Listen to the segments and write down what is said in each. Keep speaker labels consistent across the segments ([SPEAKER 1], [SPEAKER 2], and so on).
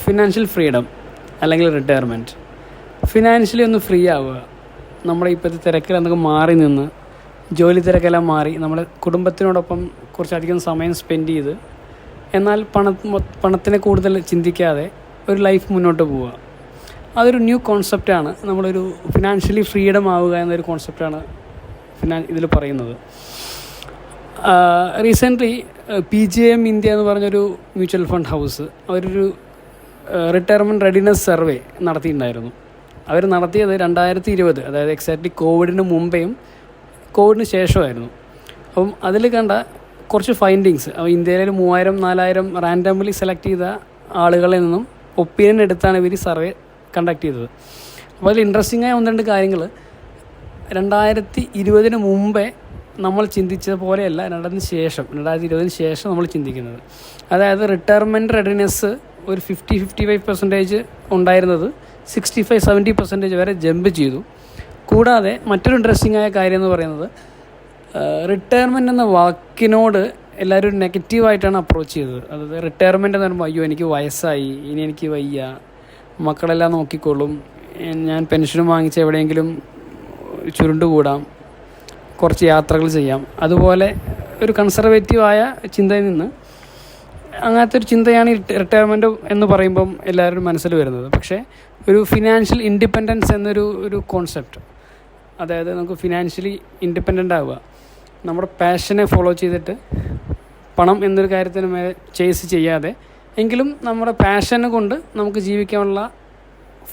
[SPEAKER 1] Financial freedom അല്ലെങ്കിൽ retirement. Financially ഒന്ന് free ആവുക. നമ്മുടെ ഇപ്പോഴത്തെ തിരക്കിൽ എന്തൊക്കെ മാറി നിന്ന് ജോലി തിരക്കെല്ലാം മാറി നമ്മുടെ കുടുംബത്തിനോടൊപ്പം കുറച്ചധികം സമയം സ്പെൻഡ് ചെയ്ത് എന്നാൽ പണത്തിനെ കൂടുതൽ ചിന്തിക്കാതെ ഒരു ലൈഫ് മുന്നോട്ട് പോവുക. അതൊരു ന്യൂ കോൺസെപ്റ്റാണ്. നമ്മളൊരു ഫിനാൻഷ്യലി ഫ്രീഡം ആവുക എന്നൊരു കോൺസെപ്റ്റാണ് ഇതിൽ പറയുന്നത്. റീസെൻ്റ്ലി PGIM ഇന്ത്യ എന്ന് പറഞ്ഞൊരു മ്യൂച്വൽ ഫണ്ട് ഹൗസ് അവരൊരു റിട്ടയർമെൻറ്റ് റെഡിനെസ് സർവേ നടത്തിയിട്ടുണ്ടായിരുന്നു. അവർ നടത്തിയത് 2020, അതായത് എക്സാക്ട്ലി കോവിഡിന് മുമ്പേയും കോവിഡിന് ശേഷമായിരുന്നു. അപ്പം അതിൽ കണ്ട കുറച്ച് ഫൈൻഡിങ്സ്, ഇന്ത്യയിലെ 3000-4000 റാൻഡംലി സെലക്ട് ചെയ്ത ആളുകളിൽ നിന്നും ഒപ്പീനിയൻ എടുത്താണ് ഇവർ സർവേ കണ്ടക്ട് ചെയ്തത്. അപ്പോൾ അതിൽ ഇൻട്രസ്റ്റിംഗ് ആയ 1-2 കാര്യങ്ങൾ, 2020 മുമ്പേ നമ്മൾ ചിന്തിച്ചത് പോലെയല്ല 2020 ശേഷം നമ്മൾ ചിന്തിക്കുന്നത്. അതായത് റിട്ടയർമെൻറ്റ് റെഡിനെസ് ഒരു 50-55% ഉണ്ടായിരുന്നത് 65-70% വരെ ജമ്പ് ചെയ്തു. കൂടാതെ മറ്റൊരു ഇൻട്രസ്റ്റിംഗ് ആയ കാര്യം എന്ന് പറയുന്നത്, റിട്ടയർമെൻറ്റ് എന്ന വാക്കിനോട് എല്ലാവരും നെഗറ്റീവായിട്ടാണ് അപ്രോച്ച് ചെയ്തത്. അതായത് റിട്ടയർമെൻറ്റ് എന്ന് പറയുമ്പോൾ, അയ്യോ എനിക്ക് വയസ്സായി, ഇനി എനിക്ക് വയ്യ, മക്കളെല്ലാം നോക്കിക്കോളും, ഞാൻ പെൻഷനും വാങ്ങിച്ച് എവിടെയെങ്കിലും ചുരുണ്ടുകൂടാം, കുറച്ച് യാത്രകൾ ചെയ്യാം. അതുപോലെ ഒരു കൺസർവേറ്റീവായ ചിന്തയിൽ നിന്ന് അങ്ങനത്തെ ഒരു ചിന്തയാണ് റിട്ടയർമെൻറ്റ് എന്ന് പറയുമ്പം എല്ലാവരും മനസ്സിൽ വരുന്നത്. പക്ഷേ ഒരു ഫിനാൻഷ്യൽ ഇൻഡിപെൻഡൻസ് എന്നൊരു കോൺസെപ്റ്റ്, അതായത് നമുക്ക് ഫിനാൻഷ്യലി ഇൻഡിപെൻഡൻ്റ് ആവുക, നമ്മുടെ പാഷനെ ഫോളോ ചെയ്തിട്ട് പണം എന്നൊരു കാര്യത്തിന് മേലെ ചേസ് ചെയ്യാതെ എങ്കിലും നമ്മുടെ പാഷനെ കൊണ്ട് നമുക്ക് ജീവിക്കാനുള്ള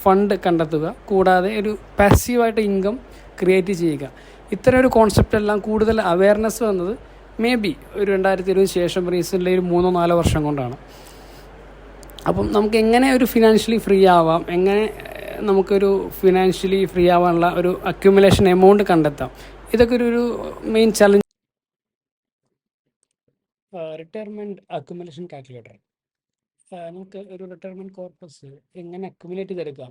[SPEAKER 1] ഫണ്ട് കണ്ടെത്തുക, കൂടാതെ ഒരു പാസീവായിട്ട് ഇൻകം ക്രിയേറ്റ് ചെയ്യുക. ഇത്തരം ഒരു കോൺസെപ്റ്റെല്ലാം കൂടുതൽ അവയർനെസ് വന്നത് മേ ബി ഒരു 2020 ശേഷം റീസെൻ്റ്ലി ഒരു 3-4 വർഷം കൊണ്ടാണ്. അപ്പം നമുക്ക് എങ്ങനെ ഒരു ഫിനാൻഷ്യലി ഫ്രീ ആവാം, എങ്ങനെ നമുക്കൊരു ഫിനാൻഷ്യലി ഫ്രീ ആവാനുള്ള ഒരു അക്യുമുലേഷൻ എമൗണ്ട് കണ്ടെത്താം, ഇതൊക്കെ ഒരു main challenge. Retirement accumulation calculator. നമുക്ക് ഒരു റിട്ടയർമെൻറ്റ് കോർപ്പസ് എങ്ങനെ അക്യുമുലേറ്റ് ചെയ്തെടുക്കാം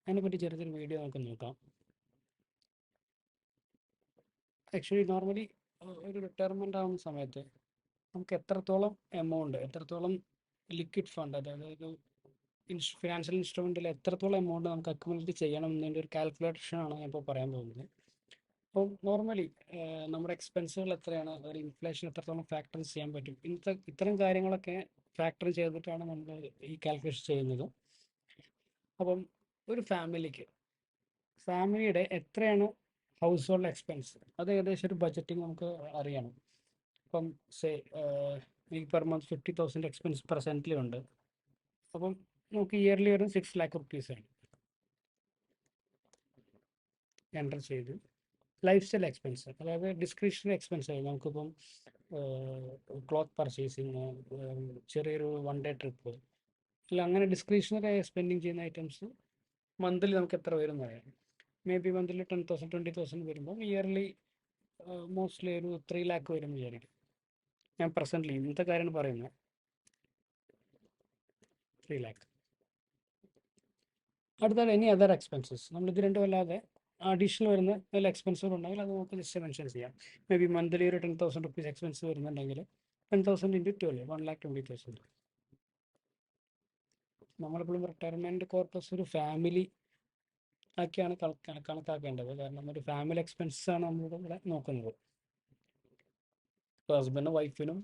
[SPEAKER 1] അതിനെപ്പറ്റി ചെറിയൊരു വീഡിയോ നമുക്ക് നോക്കാം. ആക്ച്വലി നോർമലി ഒരു റിട്ടയർമെൻ്റ് ആവുന്ന സമയത്ത് നമുക്ക് എത്രത്തോളം എമൗണ്ട്, എത്രത്തോളം ലിക്വിഡ് ഫണ്ട്, അതായത് ഒരു ഫിനാൻഷ്യൽ ഇൻസ്ട്രുമെൻറ്റിൽ എത്രത്തോളം എമൗണ്ട് നമുക്ക് അക്യുമുലേറ്റ് ചെയ്യണം എന്നതിൻ്റെ ഒരു കാൽക്കുലേഷനാണ് ഞാൻ ഇപ്പോൾ പറയാൻ പോകുന്നത്. അപ്പോൾ നോർമലി നമ്മുടെ എക്സ്പെൻസുകൾ എത്രയാണ്, ഒരു ഇൻഫ്ലേഷൻ എത്രത്തോളം ഫാക്ടർ ചെയ്യാൻ പറ്റും, ഇത്തരം കാര്യങ്ങളൊക്കെ ഫാക്ടർ ചെയ്തിട്ടാണ് നമ്മൾ ഈ കാൽക്കുലേഷൻ ചെയ്യുന്നത്. അപ്പം ഒരു ഫാമിലിയുടെ എത്രയാണ് ഹൗസ് ഹോൾഡ് എക്സ്പെൻസ്, അത് ഏകദേശം ഒരു ബഡ്ജറ്റിംഗ് നമുക്ക് അറിയണം. അപ്പം ഈ പെർ മന്ത് 50,000 എക്സ്പെൻസ് പ്രസൻ്റ്ലി ഉണ്ട്. അപ്പം നമുക്ക് ഇയർലി ഒരു 6 lakh rupees എൻ്റർ ചെയ്ത് ലൈഫ് സ്റ്റൈൽ എക്സ്പെൻസ്, അതായത് ഡിസ്ക്രിഷണറി എക്സ്പെൻസ് ആയി നമുക്കിപ്പം ക്ലോത്ത് പർച്ചേസിങ്, ചെറിയൊരു 1 day ട്രിപ്പ്, അല്ല അങ്ങനെ ഡിസ്ക്രിഷണറി ആയി സ്പെൻഡിങ് ചെയ്യുന്ന ഐറ്റംസ് മന്ത്ലി നമുക്ക് എത്ര വരും എന്നറിയാം. മേ ബി മന്ത്ലി 10,000 20,000 വരുമ്പോൾ ഇയർലി മോസ്റ്റ്ലി ഒരു 3 lakh വരും വിചാരിക്കും. ഞാൻ പ്രസൻ്റ്ലി ഇന്നത്തെ കാര്യമാണ് പറയുന്നത്, 3 lakh. അടുത്തത് ഇനി അതർ എക്സ്പെൻസസ്, നമ്മളിത് രണ്ടും അല്ലാതെ അഡീഷണൽ വരുന്ന വല്ല എക്സ്പെൻസുകൾ ഉണ്ടെങ്കിൽ അത് നമുക്ക് ജസ്റ്റ് മെൻഷൻ ചെയ്യാം. മേ ബി മന്ത്ലി ഒരു 10,000 rupees എക്സ്പെൻസ് വരുന്നുണ്ടെങ്കിൽ 10,000 into 12, 1,20,000. നമ്മളെപ്പോഴും റിട്ടയർമെൻറ്റ് കോർപ്പസ് ഒരു ഫാമിലി ആക്കിയാണ് കണക്കാക്കേണ്ടത്. കാരണം ഒരു ഫാമിലി എക്സ്പെൻസാണ് നമ്മളിവിടെ നോക്കുന്നത്. ഇപ്പോൾ ഹസ്ബൻഡിനും വൈഫിനും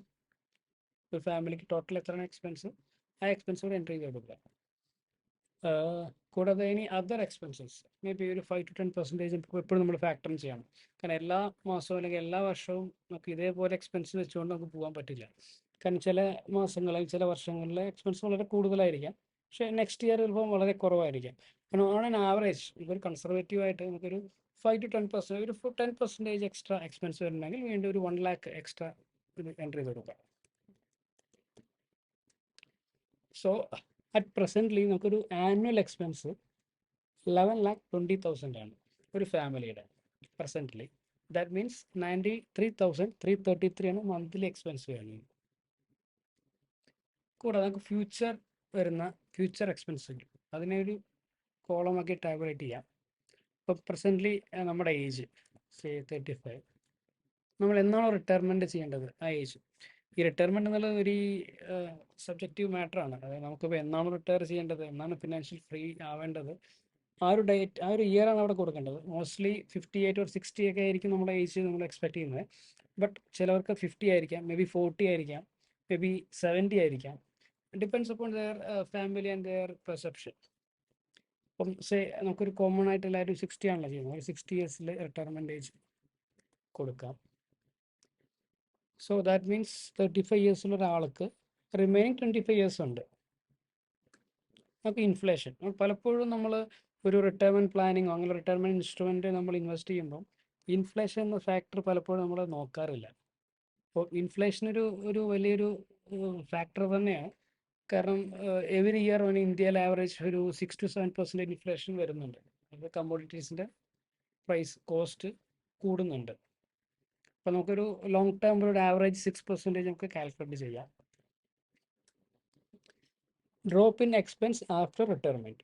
[SPEAKER 1] ഒരു ഫാമിലിക്ക് ടോട്ടൽ എത്രയാണ് എക്സ്പെൻസ്, ആ എക്സ്പെൻസ് കൂടെ എൻട്രി ചെയ്ത് കൊടുക്കുക. കൂടാതെ ഇനി അതർ എക്സ്പെൻസസ് മേ ബി ഒരു 5-10% എപ്പോഴും നമ്മൾ ഫാക്ടർ ചെയ്യണം. കാരണം എല്ലാ മാസവും അല്ലെങ്കിൽ എല്ലാ വർഷവും നമുക്ക് ഇതേപോലെ എക്സ്പെൻസ് വെച്ചുകൊണ്ട് നമുക്ക് പോകാൻ പറ്റില്ല. കാരണം ചില മാസങ്ങളിൽ ചില വർഷങ്ങളിലെ എക്സ്പെൻസ് വളരെ കൂടുതലായിരിക്കാം, പക്ഷേ നെക്സ്റ്റ് ഇയർ ചിലപ്പോൾ വളരെ കുറവായിരിക്കാം. കാരണം ഓൺ ആൻ ആവറേജ് ഇപ്പോൾ ഒരു കൺസർവേറ്റീവായിട്ട് നമുക്കൊരു 5-10%, ഒരു 10% എക്സ്ട്രാ എക്സ്പെൻസ് വരുന്നുണ്ടെങ്കിൽ വീണ്ടും ഒരു 1 lakh എക്സ്ട്രാ ഇത് എൻട്രി ചെയ്ത് കൊടുക്കാം. സോ അറ്റ് പ്രസൻ്റ്ലി നമുക്കൊരു ആനുവൽ എക്സ്പെൻസ് 11,20,000 ആണ് ഒരു ഫാമിലിയുടെ പ്രസൻ്റ്ലി. ദാറ്റ് മീൻസ് 93,333 ആണ് മന്ത്ലി എക്സ്പെൻസ് വരുന്നത്. കൂടാതെ നമുക്ക് ഫ്യൂച്ചർ എക്സ്പെൻസ് അതിനെ ഒരു കോളമാക്കി ടാബുലേറ്റ് ചെയ്യാം. ഇപ്പോൾ പ്രസൻ്റ്ലി നമ്മുടെ ഏജ് 35, നമ്മൾ എന്നാണോ റിട്ടയർമെൻറ്റ് ചെയ്യേണ്ടത് ആ ഏജ്, ഈ റിട്ടയർമെന്റ് എന്നുള്ളത് ഒരു സബ്ജക്റ്റീവ് മാറ്ററാണ്. അതായത് നമുക്കിപ്പോൾ എന്നാണ് റിട്ടയർ ചെയ്യേണ്ടത്, എന്നാണ് ഫിനാൻഷ്യൽ ഫ്രീ ആവേണ്ടത്, ആ ഒരു ഡേറ്റ്, ആ ഒരു ഇയർ ആണ് അവിടെ കൊടുക്കേണ്ടത്. മോസ്റ്റ്ലി 58 or 60 ഒക്കെ ആയിരിക്കും നമ്മുടെ ഏജ് നമ്മൾ എക്സ്പെക്ട് ചെയ്യുന്നത്. ബട്ട് ചിലവർക്ക് 50 ആയിരിക്കാം, മേ ബി 40 ആയിരിക്കാം, മേ ബി 70 ആയിരിക്കാം. Depends upon there family and their perception. ഇപ്പം നമുക്കൊരു കോമൺ ആയിട്ട് എല്ലാവരും 60 ആണല്ലോ ചെയ്യുന്നത്. ഒരു 60 ഇയേഴ്സിൽ റിട്ടയർമെൻറ്റ് ഏജ് കൊടുക്കാം. സോ ദാറ്റ് മീൻസ് 35 ഇയേഴ്സുള്ള ഒരാൾക്ക് റിമൈനിങ് 25 ഇയേഴ്സ് ഉണ്ട്. നമുക്ക് ഇൻഫ്ലേഷൻ പലപ്പോഴും നമ്മൾ ഒരു റിട്ടയർമെൻറ്റ് പ്ലാനിങ്ങോ അങ്ങനെ റിട്ടയർമെൻറ്റ് ഇൻസ്ട്രുമെൻറ്റ് നമ്മൾ ഇൻവെസ്റ്റ് ചെയ്യുമ്പോൾ ഇൻഫ്ലേഷൻ എന്ന ഫാക്ടർ പലപ്പോഴും നമ്മൾ നോക്കാറില്ല. അപ്പോൾ ഇൻഫ്ലേഷൻ ഒരു വലിയൊരു ഫാക്ടർ തന്നെയാണ്. കാരണം എവറി ഇയർ ഇന്ത്യയിൽ ആവറേജ് ഒരു 6 to 7% ഇൻഫ്ലേഷൻ വരുന്നുണ്ട്. അത് കമ്മോഡിറ്റീസിൻ്റെ പ്രൈസ് കോസ്റ്റ് കൂടുന്നുണ്ട്. അപ്പോൾ നമുക്കൊരു ലോങ് ടേം ഒരു ആവറേജ് 6% നമുക്ക് കാൽക്കുലേറ്റ് ചെയ്യാം. Drop in expense after retirement.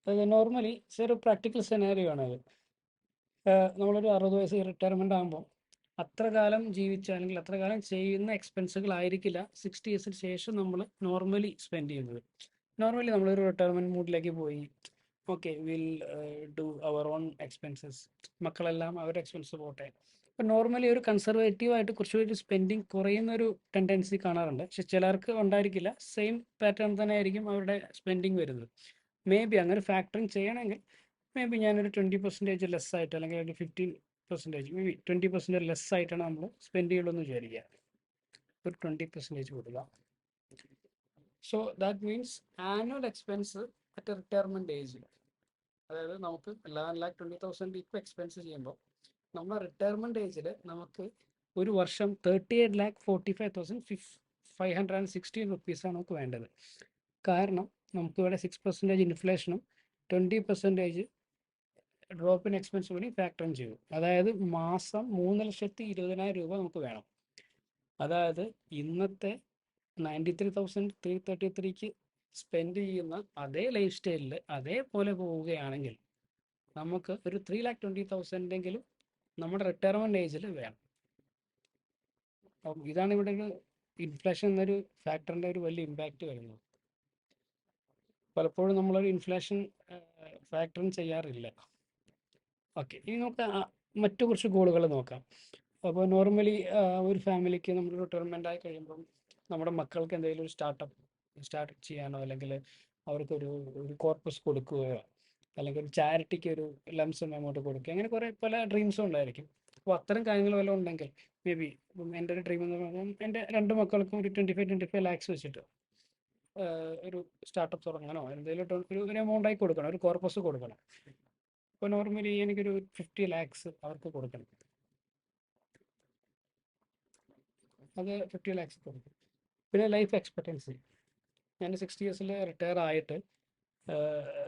[SPEAKER 1] അത് നോർമലി ഒരു പ്രാക്ടിക്കൽ സെനാരിയോ ആണ് അത്. നമ്മളൊരു 60 വയസ്സ് റിട്ടയർമെൻ്റ് ആകുമ്പോൾ അത്ര കാലം ജീവിച്ച അല്ലെങ്കിൽ അത്ര കാലം ചെയ്യുന്ന എക്സ്പെൻസുകളായിരിക്കില്ല 60 ഇയേഴ്സിന് ശേഷം നമ്മൾ നോർമലി സ്പെൻഡ് ചെയ്യുന്നത്. നോർമലി നമ്മളൊരു റിട്ടയർമെൻറ്റ് മൂഡിലേക്ക് പോയി, okay will do our own expenses, മക്കളെല്ലാം അവരുടെ എക്സ്പെൻസ് പോട്ടെ. അപ്പം നോർമലി ഒരു കൺസർവേറ്റീവായിട്ട് കുറച്ചുകൂടി സ്പെൻഡിങ് കുറയുന്ന ഒരു ടെൻഡൻസി കാണാറുണ്ട്. പക്ഷെ ചിലർക്ക് ഉണ്ടായിരിക്കില്ല, സെയിം പാറ്റേൺ തന്നെ ആയിരിക്കും അവരുടെ സ്പെൻഡിങ് വരുന്നത്. മേ ബി അങ്ങനെ ഫാക്ടറിങ് ചെയ്യണമെങ്കിൽ മേ ബി ഞാനൊരു 20% ലെസ് ആയിട്ട് അല്ലെങ്കിൽ ഒരു 15%, മേ ബി 20% ലെസ് ആയിട്ടാണ് നമ്മൾ സ്പെൻഡ് ചെയ്യുള്ളൂ എന്ന് വിചാരിക്കുക. ഒരു 20% കൊടുക്കുക. So that means annual expense at retirement ഏജിൽ, അതായത് നമുക്ക് 11,20,000 ഇപ്പോൾ എക്സ്പെൻസ് ചെയ്യുമ്പോൾ നമ്മുടെ റിട്ടയർമെൻറ്റ് ഏജിൽ നമുക്ക് ഒരു വർഷം 38,45,516 റുപ്പീസാണ് നമുക്ക് വേണ്ടത്. കാരണം നമുക്കിവിടെ 6% ഇൻഫ്ലേഷനും 20% ഡ്രോപ്പ് ഇൻ എക്സ്പെൻസ് കൂടി ഫാക്ടറിങ് ചെയ്തു. അതായത് മാസം 3,20,000 രൂപ നമുക്ക് വേണം. അതായത് ഇന്നത്തെ 93,333 സ്പെൻഡ് ചെയ്യുന്ന അതേ ലൈഫ് സ്റ്റൈലിൽ അതേപോലെ പോവുകയാണെങ്കിൽ നമുക്ക് ഒരു 3,20,000 നമ്മുടെ റിട്ടയർമെൻറ്റ് ഏജിൽ വേണം. അപ്പം ഇതാണ് ഇവിടെ ഒരു ഇൻഫ്ലേഷൻ എന്നൊരു ഫാക്ടറിൻ്റെ ഒരു വലിയ ഇമ്പാക്റ്റ് വരുന്നത്. പലപ്പോഴും നമ്മളൊരു ഇൻഫ്ലേഷൻ ഫാക്ടറിങ് ചെയ്യാറില്ല. ഓക്കെ, ഇനി നമുക്ക് മറ്റു കുറച്ച് ഗോളുകൾ നോക്കാം. അപ്പോൾ നോർമലി ഒരു ഫാമിലിക്ക് നമ്മൾ റിട്ടയർമെൻ്റ് ആയി കഴിയുമ്പം നമ്മുടെ മക്കൾക്ക് എന്തെങ്കിലും ഒരു സ്റ്റാർട്ട് ചെയ്യാനോ അല്ലെങ്കിൽ അവർക്കൊരു കോർപ്പസ് കൊടുക്കുകയോ അല്ലെങ്കിൽ ഒരു ചാരിറ്റിക്ക് ഒരു ലംസം എമൗണ്ട് കൊടുക്കുക, അങ്ങനെ കുറേ പല ഡ്രീംസും ഉണ്ടായിരിക്കും. അപ്പോൾ അത്തരം കാര്യങ്ങൾ വല്ലതും ഉണ്ടെങ്കിൽ മേ ബി എൻ്റെ ഒരു ഡ്രീം എന്ന് പറഞ്ഞാൽ എൻ്റെ 2 മക്കൾക്കും ഒരു 25 lakhs വെച്ചിട്ട് ഒരു സ്റ്റാർട്ടപ്പ് തുടങ്ങണോ, എന്തെങ്കിലും ഒരു എമൗണ്ടായി കൊടുക്കണം, ഒരു കോർപ്പസ് കൊടുക്കണം. ഇപ്പോൾ നോർമലി എനിക്കൊരു 50 lakhs അവർക്ക് കൊടുക്കണം. അത് 50 lakhs കൊടുക്കും. പിന്നെ ലൈഫ് എക്സ്പെക്റ്റൻസി, ഞാൻ 60 ഇയേഴ്സിൽ റിട്ടയർ ആയിട്ട്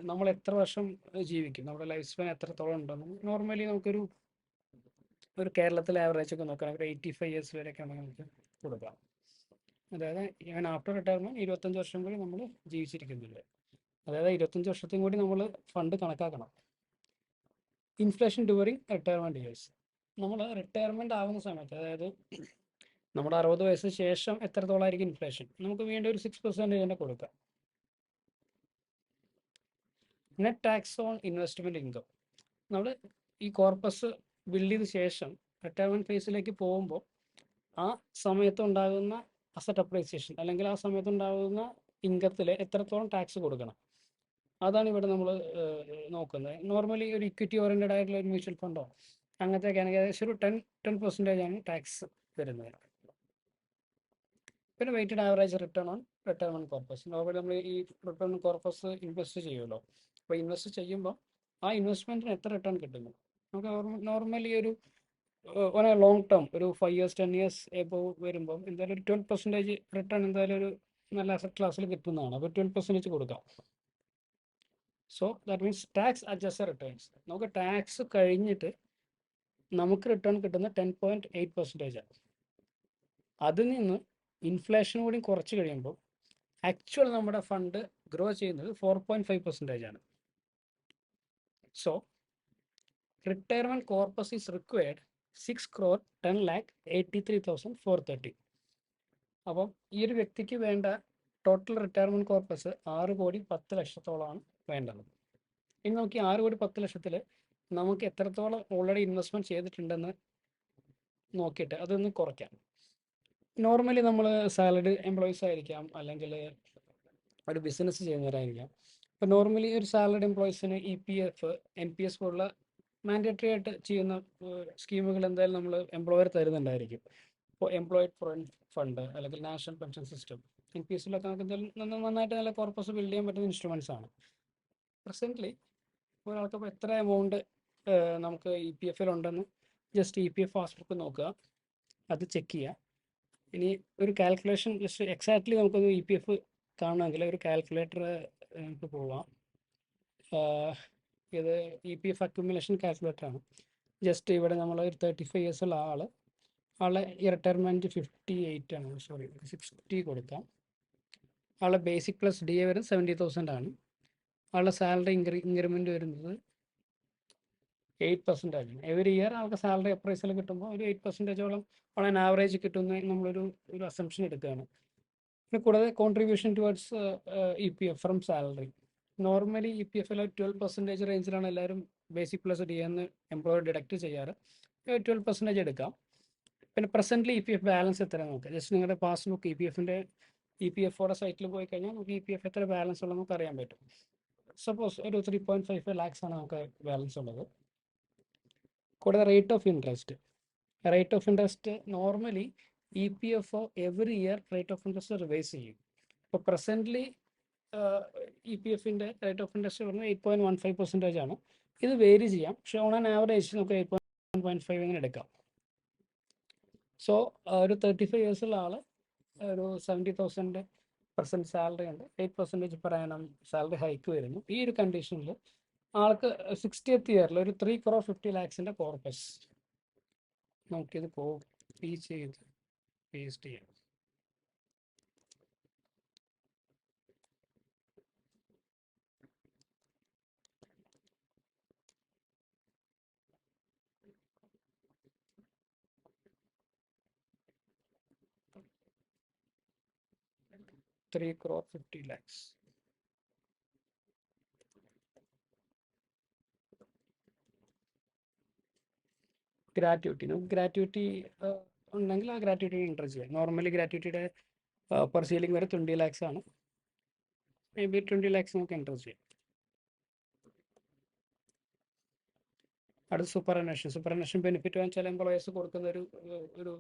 [SPEAKER 1] നമ്മൾ എത്ര വർഷം ജീവിക്കും, നമ്മുടെ ലൈഫ് സ്പാൻ എത്രത്തോളം ഉണ്ടെന്ന് നോർമലി നമുക്കൊരു കേരളത്തിലെ ആവറേജ് ഒക്കെ നോക്കുകയാണെങ്കിൽ ഒരു 85 ഇയേഴ്സ് വരെയൊക്കെ നമുക്ക് കൊടുക്കാം. അതായത് ഈവൻ ആഫ്റ്റർ റിട്ടയർമെൻറ്റ് 25 വർഷം കൂടി നമ്മൾ ജീവിച്ചിരിക്കുന്നുണ്ട്. അതായത് 25 വർഷത്തും കൂടി നമ്മൾ ഫണ്ട് കണക്കാക്കണം. ഇൻഫ്ലേഷൻ ഡ്യൂറിങ് റിട്ടയർമെൻറ്റ് ഇയേഴ്സ്, നമ്മൾ റിട്ടയർമെൻറ്റ് ആവുന്ന സമയത്ത്, അതായത് നമ്മുടെ 60 വയസ്സിന് ശേഷം എത്രത്തോളമായിരിക്കും ഇൻഫ്ലേഷൻ, നമുക്ക് വീണ്ടും ഒരു 6% തന്നെ കൊടുക്കാം. Net tax on investment income, നമ്മൾ ഈ കോർപ്പസ് ബിൽഡ് ചെയ്ത ശേഷം റിട്ടയർമെൻറ്റ് ഫേസിലേക്ക് പോകുമ്പോൾ ആ സമയത്തുണ്ടാകുന്ന അസറ്റ് അപ്രീസിയേഷൻ അല്ലെങ്കിൽ ആ സമയത്തുണ്ടാകുന്ന ഇൻകത്തിൽ എത്രത്തോളം ടാക്സ് കൊടുക്കണം, അതാണ് ഇവിടെ നമ്മൾ നോക്കുന്നത്. നോർമലി ഒരു ഇക്വിറ്റി ഓറിയൻറ്റഡ് ആയിട്ടുള്ള ഒരു മ്യൂച്വൽ ഫണ്ടോ അങ്ങനത്തെയൊക്കെ ആണെങ്കിൽ ഏകദേശം ഒരു 10% ആണ് ടാക്സ് വരുന്നത്. പിന്നെ weighted average return on retirement corpus, normally നമ്മൾ ഈ റിട്ടേൺ കോർപ്പസ് ഇൻവെസ്റ്റ് ചെയ്യുമല്ലോ. അപ്പോൾ ഇൻവെസ്റ്റ് ചെയ്യുമ്പോൾ ആ ഇൻവെസ്റ്റ്മെൻറ്റിന് എത്ര റിട്ടേൺ കിട്ടുന്നു, നമുക്ക് നോർമലി ഒരു ഓൺ എ ലോങ് ടേം ഒരു 5 years 10 years എബോവ് വരുമ്പോൾ എന്തായാലും ഒരു 12% റിട്ടേൺ എന്തായാലും ഒരു നല്ല അസറ്റ് ക്ലാസ്സിൽ കിട്ടുന്നതാണ്. അപ്പോൾ 12% കൊടുക്കാം. So that means tax adjusted returns, നമുക്ക് ടാക്സ് കഴിഞ്ഞിട്ട് നമുക്ക് റിട്ടേൺ കിട്ടുന്ന 10.8% ആണ്. അതിൽ നിന്ന് ഇൻഫ്ലേഷൻ കൂടി കുറച്ച് കഴിയുമ്പോൾ ആക്ച്വൽ നമ്മുടെ ഫണ്ട് ഗ്രോ ചെയ്യുന്നത് 4.5% ആണ്. So retirement corpus is required 6,10,83,430. അപ്പം ഈ ഒരു വ്യക്തിക്ക് വേണ്ട ടോട്ടൽ റിട്ടയർമെൻറ്റ് കോർപ്പസ് 6,10,00,000 വേണ്ടത്. ഇനി നമുക്ക് ഈ 6,10,00,000 നമുക്ക് എത്രത്തോളം ഓൾറെഡി ഇൻവെസ്റ്റ്മെൻറ്റ് ചെയ്തിട്ടുണ്ടെന്ന് നോക്കിയിട്ട് അതൊന്ന് കുറയ്ക്കാം. നോർമലി നമ്മൾ സാലറി എംപ്ലോയീസ് ആയിരിക്കാം, അല്ലെങ്കിൽ ഒരു ബിസിനസ് ചെയ്യുന്നവരായിരിക്കാം. അപ്പോൾ നോർമലി ഒരു സാലറി എംപ്ലോയീസിന് EPF, NPS പോലുള്ള മാൻഡേറ്ററി ആയിട്ട് ചെയ്യുന്ന സ്കീമുകൾ എന്തായാലും നമ്മൾ എംപ്ലോയർ തരുന്നുണ്ടായിരിക്കും. ഇപ്പോൾ എംപ്ലോയിഡ് ഫണ്ട് അല്ലെങ്കിൽ നാഷണൽ പെൻഷൻ സിസ്റ്റം, NPSലൊക്കെ നമുക്ക് എന്തായാലും നന്നായിട്ട് നല്ല കോർപ്പസ് ബിൽഡ് ചെയ്യാൻ പറ്റുന്ന ഇൻസ്ട്രുമെൻറ്റ്സ് ആണ്. പ്രസൻ്റ്ലി ഒരാൾക്ക് ഇപ്പോൾ എത്ര എമൗണ്ട് നമുക്ക് EPF ഉണ്ടെന്ന് ജസ്റ്റ് EPF പാസ്ബുക്ക് നോക്കുക, അത് ചെക്ക് ചെയ്യുക. ഇനി ഒരു കാൽക്കുലേഷൻ ജസ്റ്റ് എക്സാക്ട്ലി നമുക്കൊന്ന് EPF കാണണമെങ്കിൽ ഒരു കാൽക്കുലേറ്റർ നമുക്ക് പോവാം. ഇത് EPF അക്യുമുലേഷൻ കാൽക്കുലേറ്ററാണ്. ജസ്റ്റ് ഇവിടെ നമ്മൾ ഒരു 35 ഇയേഴ്സ് ഉള്ള ആളെ റിട്ടയർമെൻറ്റ് 58 ആണ്, സോറി 60 കൊടുക്കാം. ആളെ ബേസിക് പ്ലസ് DA വരും 70,000 ആണ്. ആളുടെ സാലറി ഇൻക്രിമെൻറ്റ് വരുന്നത് 8% ആണ്. എവറി ഇയർ ആൾക്ക് സാലറി അപ്രൈസൽ കിട്ടുമ്പോൾ ഒരു 8%ഓളം ഓൺ ആൻ ആവറേജ് കിട്ടുന്ന നമ്മളൊരു അസംഷൻ എടുക്കുകയാണ്. പിന്നെ കൂടാതെ contribution towards EPF from salary. Normally EPFൽ 12% റേഞ്ചിലാണ് എല്ലാവരും ബേസിക് പ്ലസ് DA എന്ന് എംപ്ലോയർ ഡിഡക്റ്റ് ചെയ്യാറ്. 12% എടുക്കാം. പിന്നെ പ്രസൻ്റ്ലി EPF ബാലൻസ് എത്ര നോക്കാം. ജസ്റ്റ് നിങ്ങളുടെ പാസ്ബുക്ക് EPFയുടെ സൈറ്റിൽ പോയി കഴിഞ്ഞാൽ നമുക്ക് EPF എത്ര ബാലൻസ് ഉള്ളത് നമുക്ക് അറിയാൻ പറ്റും. സപ്പോസ് ഒരു 3.55 lakhs ആണ് നമുക്ക് ബാലൻസ് ഉള്ളത്. കൂടാതെ rate of interest normally EPF every year rate of interest revise ചെയ്യും. ഇപ്പോൾ പ്രസൻ്റ്ലി EPFൻ്റെ റേറ്റ് ഓഫ് ഇൻട്രസ്റ്റ് പറഞ്ഞാൽ 8.15% ആണ്. ഇത് വേരി ചെയ്യാം, പക്ഷേ ഓൺ ആൻ ആവറേജ് നമുക്ക് 8.15 ഇങ്ങനെ എടുക്കാം. സോ ഒരു 35 ഇയേഴ്സുള്ള ആൾ ഒരു 70,000% സാലറി ഉണ്ട്, 8% per annum സാലറി ഹൈക്ക് വരുന്നു. ഈ ഒരു കണ്ടീഷനിൽ ആൾക്ക് 60th ഇയറിൽ ഒരു 3,50,00,000 കോർപ്പസ് നമുക്കിത് ചെയ്ത് പേസ്റ്റ് ചെയ്യാം. $3,50,00,000. ഗ്രാറ്റുവിറ്റി ഉണ്ടെങ്കിൽ ആ ഗ്രാറ്റുവിറ്റി എൻ്റർ ചെയ്യാം. നോർമലി ഗ്രാറ്റുവിറ്റിയുടെ പെർ സീലിംഗ് വരെ 20 lakhs ആണ്. മേ ബി 20 lakhs നമുക്ക് എൻ്റർ ചെയ്യാം. അടുത്ത സൂപ്പർ ബെനിഫിറ്റ് വെച്ചാൽ എംപ്ലോയേഴ്സ് കൊടുക്കുന്ന ഒരു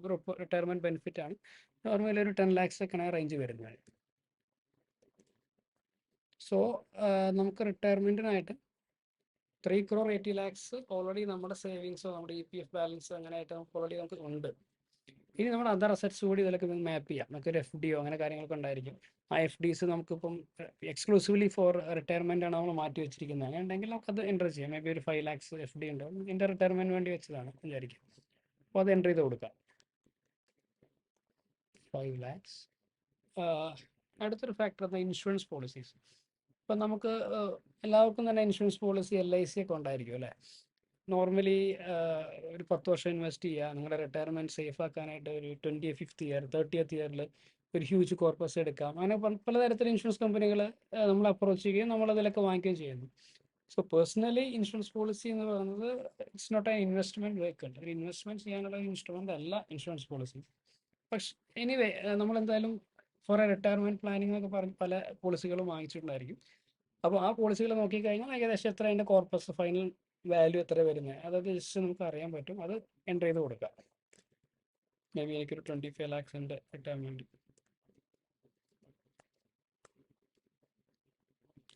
[SPEAKER 1] റിട്ടയർമെൻറ്റ് ബെനിഫിറ്റ് ആണ്. നോർമലി ഒരു 10 lakhs ഒക്കെയാണ് റേഞ്ച് വരുന്നത്. സോ നമുക്ക് റിട്ടയർമെൻറ്റിനായിട്ട് 3,80,00,000 ഓൾറെഡി നമ്മുടെ സേവിങ്സോ നമ്മുടെ EPF ബാലൻസ് അങ്ങനെയായിട്ട് ഓൾറെഡി നമുക്ക് ഉണ്ട്. ഇനി നമ്മുടെ അതർ അസറ്റ്സ് കൂടി ഇതിലൊക്കെ മാപ്പ് ചെയ്യാം. നമുക്കൊരു FDO അങ്ങനെ കാര്യങ്ങളൊക്കെ ഉണ്ടായിരിക്കും. ആ FDs നമുക്കിപ്പം എക്സ്ക്ലൂസീവ്ലി ഫോർ റിട്ടയർമെൻ്റ് ആണ് നമ്മൾ മാറ്റി വെച്ചിരിക്കുന്നത്. അങ്ങനെ ഉണ്ടെങ്കിൽ നമുക്കത് എൻ്റർ ചെയ്യാം. മേ ബി ഒരു 5 lakhs FD ഉണ്ടാവും, എൻ്റെ റിട്ടയർമെൻറ്റ് വേണ്ടി വെച്ചതാണ് വിചാരിക്കും. അപ്പോൾ അത് എൻ്റർ ചെയ്ത് കൊടുക്കാം. 5 lakhs. അടുത്തൊരു ഫാക്ടർ എന്താ, ഇൻഷുറൻസ് പോളിസീസ്. ഇപ്പം നമുക്ക് എല്ലാവർക്കും തന്നെ ഇൻഷുറൻസ് പോളിസി LIC ഒക്കെ ഉണ്ടായിരിക്കും അല്ലേ. നോർമലി ഒരു 10 വർഷം ഇൻവെസ്റ്റ് ചെയ്യുക, നിങ്ങളുടെ റിട്ടയർമെൻറ്റ് സേഫ് ആക്കാനായിട്ട് ഒരു 25th ഇയർ 30th ഇയറിൽ ഒരു ഹ്യൂജ് കോർപ്പസ് എടുക്കാം. അങ്ങനെ പലതരത്തിലുള്ള ഇൻഷുറൻസ് കമ്പനികൾ നമ്മൾ അപ്രോച്ച് ചെയ്യുകയും നമ്മളതിലൊക്കെ വാങ്ങിക്കുകയും ചെയ്യുന്നു. സോ പേഴ്സണലി ഇൻഷുറൻസ് പോളിസി എന്ന് പറയുന്നത് it's not a investment vehicle. ഒരു ഇൻവെസ്റ്റ്മെൻറ്റ് ചെയ്യാനുള്ള ഇൻസ്ട്രുമെൻ്റ് അല്ല ഇൻഷുറൻസ് പോളിസി. പക്ഷേ എനിവേ നമ്മളെന്തായാലും ഫോർ എ റിട്ടയർമെൻറ്റ് പ്ലാനിങ് എന്നൊക്കെ പറഞ്ഞ് പല പോളിസികളും വാങ്ങിച്ചിട്ടുണ്ടായിരിക്കും. അപ്പോൾ ആ പോളിസികൾ നോക്കിക്കഴിഞ്ഞാൽ ഏകദേശം എത്ര അതിൻ്റെ കോർപ്പസ് ഫൈനൽ വാല്യൂ എത്ര വരുന്നത് അതൊക്കെ ജസ്റ്റ് നമുക്ക് അറിയാൻ പറ്റും. അത് എൻ്റർ ചെയ്ത് കൊടുക്കാം. മേ ബി എനിക്കൊരു 25 lakhs റിട്ടയർമെൻറ്റ്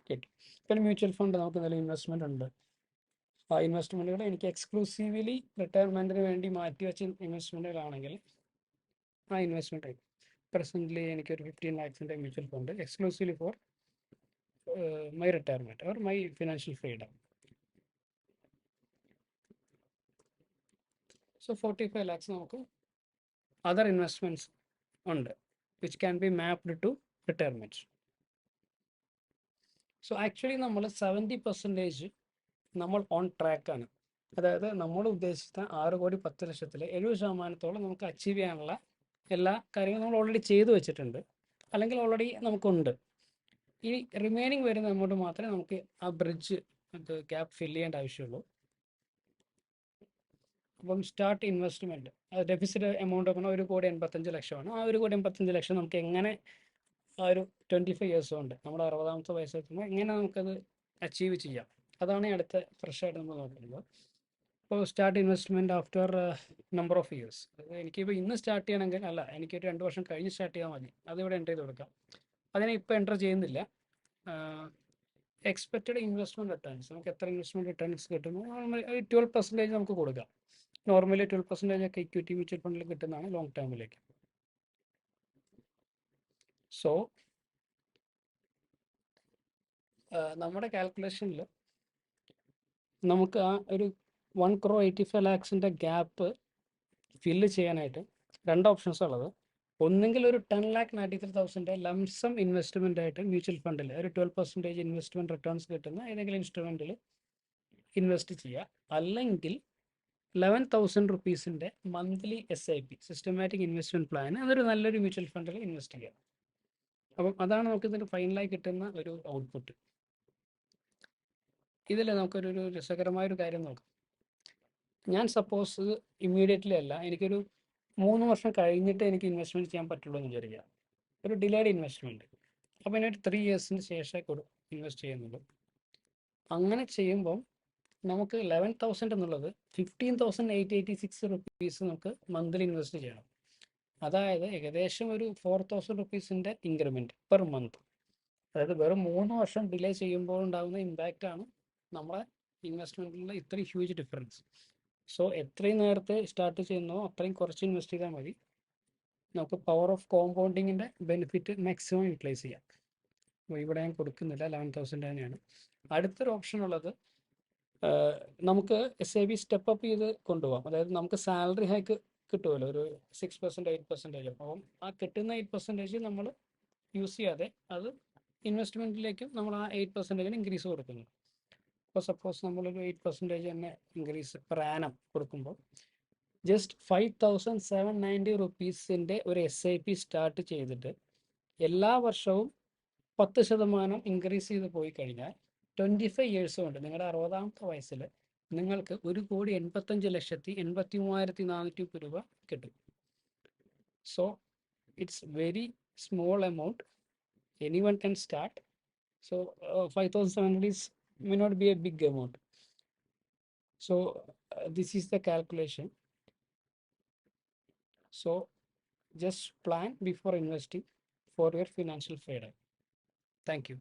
[SPEAKER 1] കിട്ടും. പിന്നെ മ്യൂച്വൽ ഫണ്ട് നമുക്ക് നല്ല ഇൻവെസ്റ്റ്മെൻ്റ് ഉണ്ട്. ആ ഇൻവെസ്റ്റ്മെൻറ്റുകൾ എനിക്ക് എക്സ്ക്ലൂസീവ്ലി റിട്ടയർമെൻറ്റിന് വേണ്ടി മാറ്റി വെച്ച ഇൻവെസ്റ്റ്മെൻറ്റുകളാണെങ്കിൽ ആ ഇൻവെസ്റ്റ്മെൻറ്റ് പ്രസൻ്റ്ലി എനിക്കൊരു 15 lakhs mutual fund exclusively for my retirement or my financial freedom. So 45 lakhs നമുക്ക് അതർ ഇൻവെസ്റ്റ്മെൻറ്റ്സ് ഉണ്ട് which can be mapped to retirement. So actually നമ്മൾ 70% നമ്മൾ ഓൺ ട്രാക്കാണ്. അതായത് നമ്മൾ ഉദ്ദേശിച്ച 6,10,00,000 70% നമുക്ക് അച്ചീവ് ചെയ്യാനുള്ള എല്ലാ കാര്യങ്ങളും നമ്മൾ ഓൾറെഡി ചെയ്തു വെച്ചിട്ടുണ്ട്, അല്ലെങ്കിൽ ഓൾറെഡി നമുക്കുണ്ട്. ഈ റിമൈനിങ് വരുന്ന എമൗണ്ട് മാത്രമേ നമുക്ക് ആ ബ്രിഡ്ജ് ഗ്യാപ്പ് ഫില്ല് ചെയ്യേണ്ട ആവശ്യമുള്ളൂ. അപ്പം സ്റ്റാർട്ട് ഇൻവെസ്റ്റ്മെൻറ്റ് ഡെഫിസിറ്റ് എമൗണ്ട് പറഞ്ഞാൽ 1,85,00,000 ആ 1,85,00,000 നമുക്ക് എങ്ങനെ ആ ഒരു 25 ഇയേഴ്സ് കൊണ്ട് നമ്മുടെ 60ാമത്തെ വയസ്സെത്തുമ്പോൾ എങ്ങനെ നമുക്കത് അച്ചീവ് ചെയ്യാം, അതാണ് അടുത്ത ഫ്രഷായിട്ട് നമ്മൾ നോക്കുന്നത്. ഇപ്പോൾ start investment after number of years. എനിക്കിപ്പോൾ ഇന്ന് സ്റ്റാർട്ട് ചെയ്യണമെങ്കിൽ അല്ല, എനിക്കൊരു 2 വർഷം കഴിഞ്ഞ് സ്റ്റാർട്ട് ചെയ്താൽ മതി, അതിവിടെ എൻ്റർ ചെയ്ത് കൊടുക്കാം. അതിനെ ഇപ്പോൾ എൻ്റർ ചെയ്യുന്നില്ല. എക്സ്പെക്റ്റഡ് ഇൻവെസ്റ്റ്മെൻറ്റ് റിട്ടേൺസ്, നമുക്ക് എത്ര ഇൻവെസ്റ്റ്മെൻറ്റ് റിട്ടേൺസ് കിട്ടുന്നു, 12% നമുക്ക് കൊടുക്കാം. നോർമലി 12% ഒക്കെ ഇക്വിറ്റി മ്യൂച്വൽ ഫണ്ടിൽ കിട്ടുന്നതാണ് ലോങ് ടേമിലേക്ക്. സോ നമ്മുടെ കാൽക്കുലേഷനിൽ നമുക്ക് ആ ഒരു 1,85,00,000 ഗ്യാപ്പ് ഫില്ല് ചെയ്യാനായിട്ട് 2 ഓപ്ഷൻസ് ഉള്ളത്. ഒന്നെങ്കിൽ ഒരു 10,93,000 ലംസം ഇൻവെസ്റ്റ്മെൻ്റ് ആയിട്ട് മ്യൂച്വൽ ഫണ്ടിൽ ഒരു 12% ഇൻവെസ്റ്റ്മെൻറ്റ് റിട്ടേൺസ് കിട്ടുന്ന ഏതെങ്കിലും ഇൻസ്ട്രുമെൻറ്റിൽ ഇൻവെസ്റ്റ് ചെയ്യുക, അല്ലെങ്കിൽ 11,000 റുപ്പീസിൻ്റെ monthly SIP systematic investment plan അതൊരു നല്ലൊരു മ്യൂച്വൽ ഫണ്ടിൽ ഇൻവെസ്റ്റ് ചെയ്യുക. അപ്പം അതാണ് നമുക്ക് ഇതിന് ഫൈനലായി കിട്ടുന്ന ഒരു ഔട്ട്പുട്ട്. ഇതിൽ നമുക്കൊരു രസകരമായൊരു കാര്യം നോക്കാം. ഞാൻ സപ്പോസ് ഇമ്മീഡിയറ്റ്ലി അല്ല, എനിക്കൊരു 3 വർഷം കഴിഞ്ഞിട്ട് എനിക്ക് ഇൻവെസ്റ്റ്മെൻറ്റ് ചെയ്യാൻ പറ്റുള്ളൂ എന്ന് വിചാരിക്കുക, ഒരു ഡിലേഡ് ഇൻവെസ്റ്റ്മെൻറ്റ്. അപ്പോൾ അതിനൊരു 3 ഇയേഴ്സിന് ശേഷമേ ഇൻവെസ്റ്റ് ചെയ്യുന്നുള്ളൂ. അങ്ങനെ ചെയ്യുമ്പം നമുക്ക് 11,000 എന്നുള്ളത് 15,886 റുപ്പീസ് നമുക്ക് മന്ത്ലി ഇൻവെസ്റ്റ് ചെയ്യണം. അതായത് ഏകദേശം ഒരു 4,000 റുപ്പീസിൻ്റെ ഇൻക്രിമെൻറ്റ് പെർ മന്ത്. അതായത് വെറും 3 വർഷം ഡിലേ ചെയ്യുമ്പോൾ ഉണ്ടാകുന്ന ഇമ്പാക്റ്റാണ് നമ്മളെ ഇൻവെസ്റ്റ്മെൻറ്റിലുള്ള ഇത്രയും ഹ്യൂജ് ഡിഫറൻസ്. സോ എത്രയും നേരത്തെ സ്റ്റാർട്ട് ചെയ്യുന്നോ അത്രയും കുറച്ച് ഇൻവെസ്റ്റ് ചെയ്താൽ മതി, നമുക്ക് പവർ ഓഫ് കോമ്പൗണ്ടിങ്ങിൻ്റെ ബെനിഫിറ്റ് മാക്സിമം യൂട്ടിലൈസ് ചെയ്യാം. അപ്പോൾ ഇവിടെ ഞാൻ കൊടുക്കുന്നില്ല, 11,000 തന്നെയാണ്. അടുത്തൊരു ഓപ്ഷൻ ഉള്ളത്, നമുക്ക് SIP സ്റ്റെപ്പ് അപ്പ് ചെയ്ത് കൊണ്ടുപോകാം. അതായത് നമുക്ക് സാലറി ഹൈക്ക് കിട്ടുമല്ലോ, ഒരു 6%, 8%. അപ്പം ആ കിട്ടുന്ന 8% നമ്മൾ യൂസ് ചെയ്യാതെ അത് ഇൻവെസ്റ്റ്മെൻറ്റിലേക്കും നമ്മൾ ആ 8% ഇൻക്രീസ് കൊടുക്കുന്നു. ഇപ്പോൾ സപ്പോസ് നമ്മളൊരു 8% തന്നെ ഇൻക്രീസ് പെർ ആനം കൊടുക്കുമ്പോൾ ജസ്റ്റ് 5,790 റുപ്പീസിൻ്റെ ഒരു SIP സ്റ്റാർട്ട് ചെയ്തിട്ട് എല്ലാ വർഷവും 10% ഇൻക്രീസ് ചെയ്ത് പോയി കഴിഞ്ഞാൽ 25 ഇയേഴ്സ് കൊണ്ട് നിങ്ങളുടെ 60ാമത്തെ വയസ്സിൽ നിങ്ങൾക്ക് 1,85,83,430 രൂപ കിട്ടും. So it's very small amount, anyone can start. So 5,700 may not be a big amount. So this is the calculation. So just plan before investing for your financial freedom. Thank you.